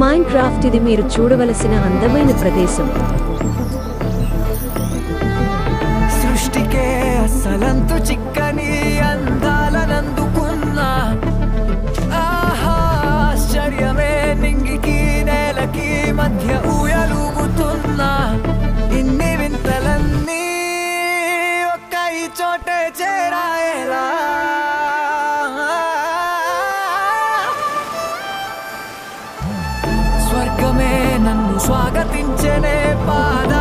Minecraft ఇది మీరు చూడవలసిన అందమైన ప్రదేశం. సృష్టికే అసలంతు చిక్కని అందాలనందుకున్నా ఆశ్చర్యమే నింగికి నేలకి మధ్య ఊయలుగుతున్నా ఇన్ని వింతలన్నీ ఒక్క ఈ చోటే చేరాయేలా స్వర్గమే నన్ను స్వాగతించనే పాద